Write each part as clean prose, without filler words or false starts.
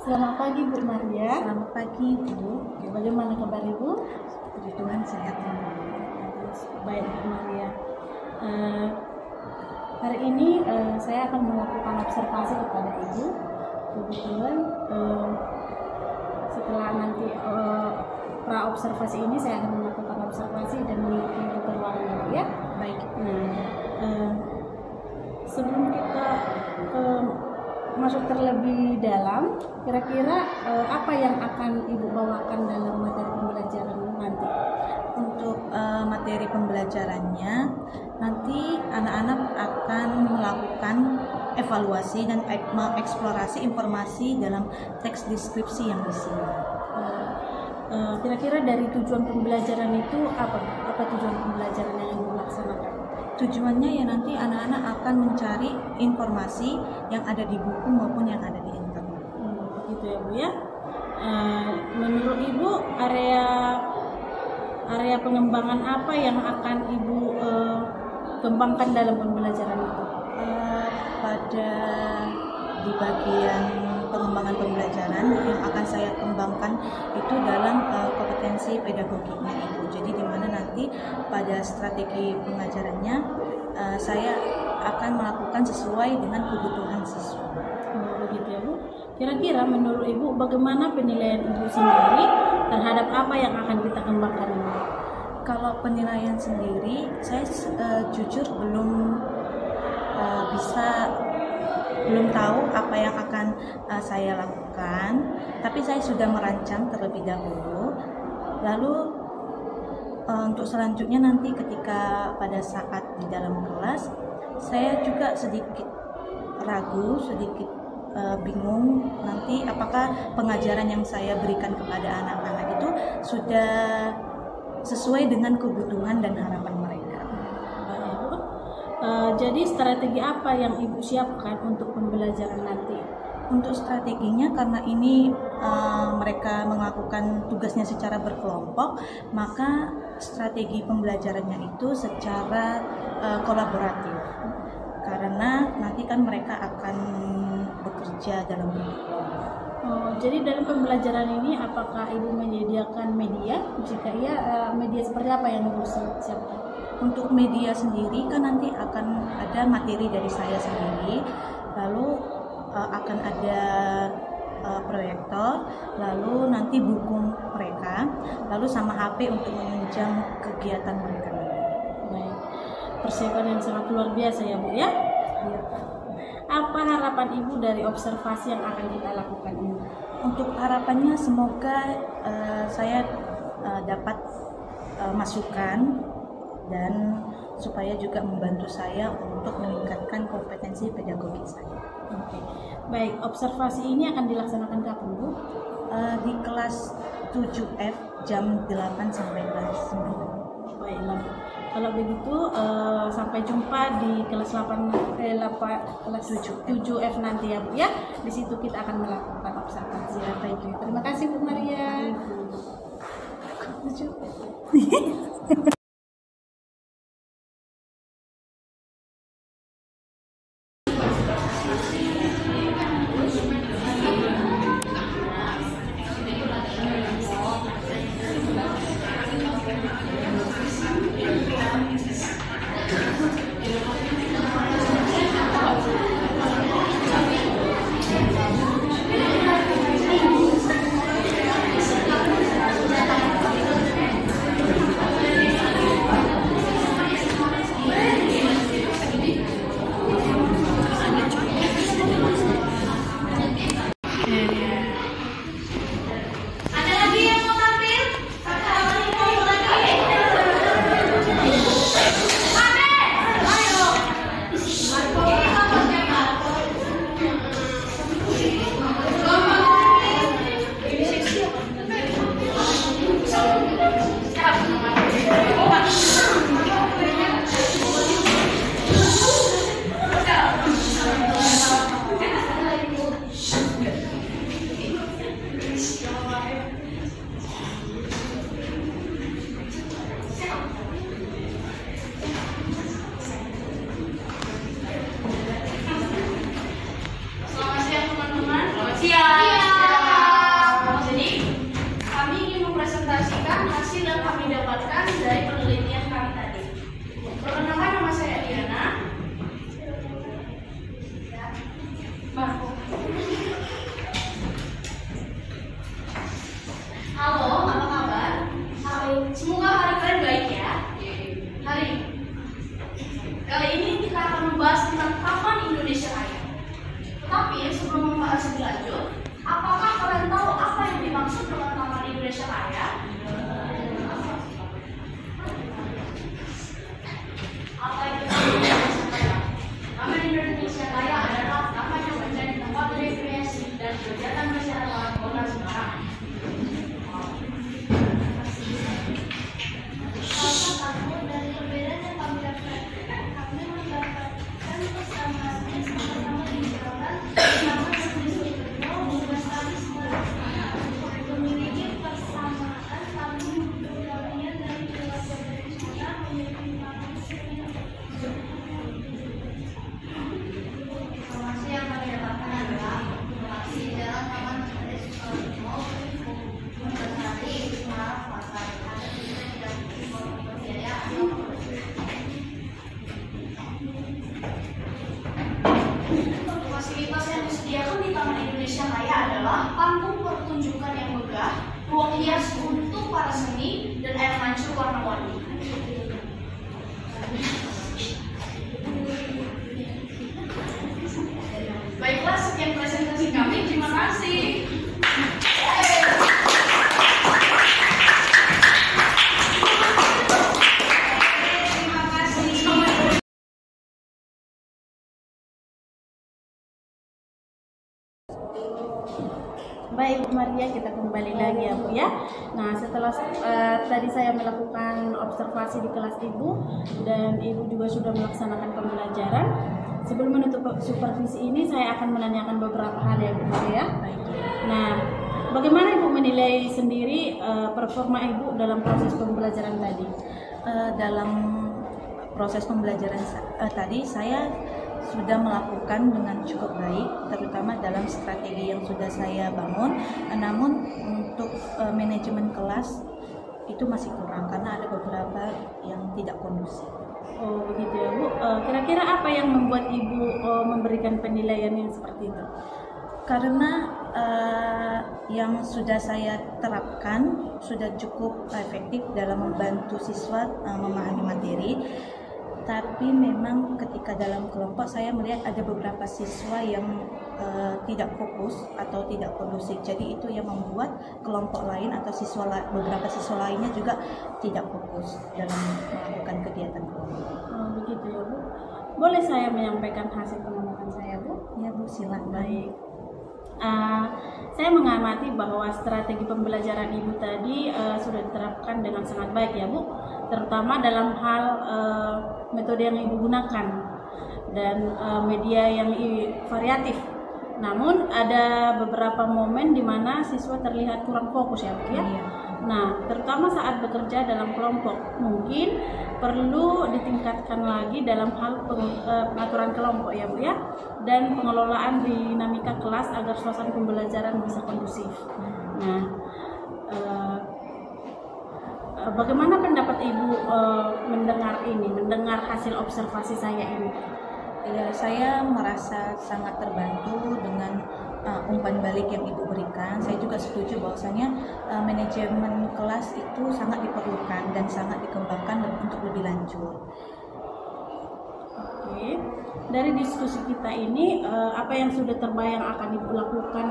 Selamat pagi Bu Maria. Selamat pagi Bu. Bagaimana kabar Ibu? Puji Tuhan sehat. Baik Bu Maria. Hari ini saya akan melakukan observasi kepada Ibu. Kebetulan setelah nanti pra observasi ini saya akan melakukan observasi dan mengikuti keperluannya ya. Baik. Sebelum kita masuk terlebih dalam, kira-kira apa yang akan Ibu bawakan dalam materi pembelajaran nanti? Untuk materi pembelajarannya, nanti anak-anak akan melakukan evaluasi dan mengeksplorasi informasi dalam teks deskripsi yang di sini. Kira-kira dari tujuan pembelajaran itu apa? Apa tujuan pembelajaran yang Ibu laksanakan? Tujuannya ya nanti anak-anak akan mencari informasi yang ada di buku maupun yang ada di internet. Begitu ya Bu ya. Menurut Ibu area pengembangan apa yang akan Ibu kembangkan dalam pembelajaran itu? Pada di bagian pengembangan pembelajaran yang akan saya kembangkan itu dalam kompetensi pedagogiknya Ibu. Jadi di mana nanti pada strategi pengajarannya saya akan melakukan sesuai dengan kebutuhan siswa. Begitu ya Bu. Kira-kira menurut Ibu bagaimana penilaian Ibu sendiri terhadap apa yang akan kita kembangkan ini? Kalau penilaian sendiri, saya jujur belum tahu apa yang akan saya lakukan, tapi saya sudah merancang terlebih dahulu. Lalu untuk selanjutnya nanti ketika pada saat di dalam kelas, saya juga sedikit ragu, sedikit bingung nanti apakah pengajaran yang saya berikan kepada anak-anak itu sudah sesuai dengan kebutuhan dan harapan mereka. Jadi strategi apa yang Ibu siapkan untuk pembelajaran nanti? Untuk strateginya, karena ini mereka melakukan tugasnya secara berkelompok, maka strategi pembelajarannya itu secara kolaboratif. Karena nanti kan mereka akan bekerja dalam bentuk kelompok. Jadi dalam pembelajaran ini apakah Ibu menyediakan media? Jika iya, media seperti apa yang Ibu siapkan? Untuk media sendiri kan nanti akan ada materi dari saya sendiri, lalu akan ada proyektor, lalu nanti buku mereka, lalu sama HP untuk menunjang kegiatan mereka. Baik, persiapan yang sangat luar biasa ya Bu ya. Iya. Apa harapan Ibu dari observasi yang akan kita lakukan ini? Untuk harapannya semoga saya dapat masukan dan supaya juga membantu saya untuk meningkatkan kompetensi pedagogi saya. Oke. Baik, observasi ini akan dilaksanakan kapan Bu? Di kelas 7F jam 8 sampai kelas 9. Baiklah. Kalau begitu sampai jumpa di kelas kelas 7F nanti ya Bu ya. Di situ kita akan melakukan observasi. Terima kasih Bu Maria. membacakan hasil yang kami dapatkan dari penelitian kami tadi. Perkenalkan, nama saya Diana. Halo, apa kabar? Semoga hari kalian baik ya. Kali ini kita akan membahas tentang kapan Indonesia kaya. Tetapi sebelum membahas lebih lanjut, apakah kalian tahu apa yang dimaksud dengan kapan Indonesia kaya? Apa itu Indonesia kaya? Kapan Indonesia kaya adalah kapan yang menjadi tempat rekreasi dan kegiatan masyarakat kota Semarang. Fasilitas yang disediakan di Taman Indonesia Kaya adalah panggung pertunjukan yang megah, ruang hias untuk para seni, dan air mancur warna-warni. Baiklah, sekian presentasi kami. Terima kasih. Baik Bu Maria, kita kembali lagi ya Bu ya. Nah, setelah tadi saya melakukan observasi di kelas Ibu dan Ibu juga sudah melaksanakan pembelajaran. Sebelum menutup supervisi ini, saya akan menanyakan beberapa hal ya Bu ya. Nah, bagaimana Ibu menilai sendiri performa Ibu dalam proses pembelajaran tadi? Dalam proses pembelajaran tadi saya sudah melakukan dengan cukup baik, terutama dalam strategi yang sudah saya bangun. Namun untuk manajemen kelas itu masih kurang karena ada beberapa yang tidak kondusif. Oh begitu ya Bu. Kira-kira apa yang membuat Ibu memberikan penilaian yang seperti itu? Karena yang sudah saya terapkan sudah cukup efektif dalam membantu siswa memahami materi. Tapi memang ketika dalam kelompok saya melihat ada beberapa siswa yang tidak fokus atau tidak kondusif. Jadi itu yang membuat kelompok lain atau beberapa siswa lainnya juga tidak fokus dalam melakukan kegiatan kelompok. Oh, begitu ya Bu. Boleh saya menyampaikan hasil pengamatan saya Bu? Ya Bu, silakan. Baik. Saya mengamati bahwa strategi pembelajaran Ibu tadi sudah diterapkan dengan sangat baik ya Bu, terutama dalam hal metode yang Ibu gunakan dan media yang variatif. Namun ada beberapa momen di mana siswa terlihat kurang fokus ya Bu ya. Iya. Nah, terutama saat bekerja dalam kelompok, mungkin perlu ditingkatkan lagi dalam hal pengaturan kelompok ya Bu ya, dan pengelolaan dinamika kelas agar suasana pembelajaran bisa kondusif. Nah, bagaimana pendapat Ibu mendengar hasil observasi saya ini? Ya, saya merasa sangat terbantu dengan umpan balik yang Ibu berikan. Saya juga setuju bahwasanya manajemen kelas itu sangat diperlukan dan sangat dikembangkan untuk lebih lanjut. Oke, dari diskusi kita ini apa yang sudah terbayang akan Ibu lakukan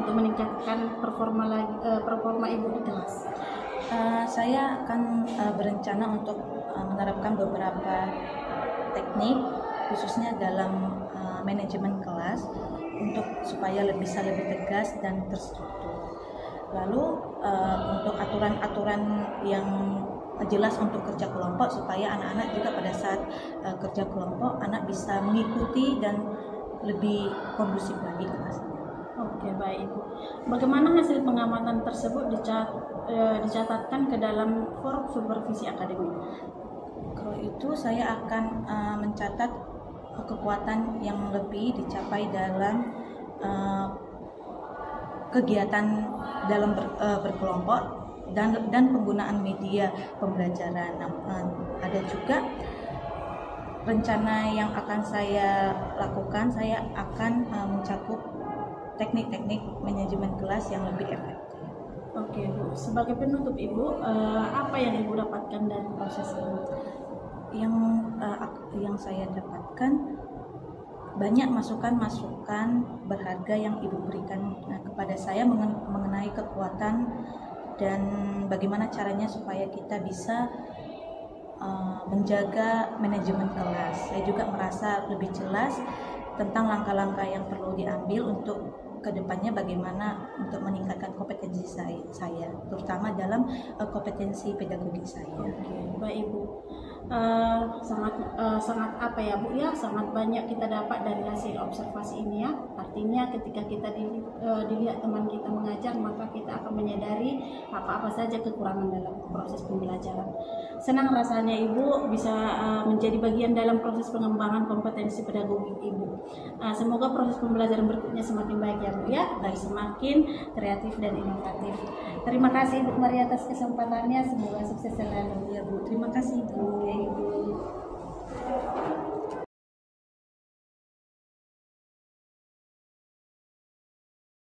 untuk meningkatkan performa Ibu di kelas? Saya akan berencana untuk menerapkan beberapa teknik khususnya dalam manajemen kelas untuk supaya bisa lebih tegas dan terstruktur. Lalu untuk aturan-aturan yang jelas untuk kerja kelompok supaya anak-anak juga pada saat kerja kelompok anak bisa mengikuti dan lebih kondusif lagi kelasnya. Oke, baik Ibu. Bagaimana hasil pengamatan tersebut dicatatkan ke dalam forum supervisi akademik? Kalau itu saya akan mencatat kekuatan yang lebih dicapai dalam kegiatan dalam berkelompok dan penggunaan media pembelajaran. Ada juga rencana yang akan saya lakukan, saya akan mencakup teknik-teknik manajemen kelas yang lebih efektif. Oke Bu, sebagai penutup Ibu, apa yang Ibu dapatkan dari proses ini? Yang saya dapatkan banyak masukan-masukan berharga yang Ibu berikan kepada saya mengenai kekuatan dan bagaimana caranya supaya kita bisa menjaga manajemen kelas. Saya juga merasa lebih jelas tentang langkah-langkah yang perlu diambil untuk kedepannya bagaimana untuk meningkatkan kompetensi saya terutama dalam kompetensi pedagogi saya. Oke, baik Ibu. Sangat apa ya Bu ya, sangat banyak kita dapat dari hasil observasi ini ya. Artinya ketika kita dilihat teman kita mengajar, maka kita akan menyadari apa-apa saja kekurangan dalam proses pembelajaran. Senang rasanya Ibu bisa menjadi bagian dalam proses pengembangan kompetensi pedagogi Ibu. Semoga proses pembelajaran berikutnya semakin baik ya Bu ya, dan semakin kreatif dan inovatif. Terima kasih Bu Maria atas kesempatannya, semoga sukses selalu. Ya Bu, terima kasih Bu. Oke, Ibu.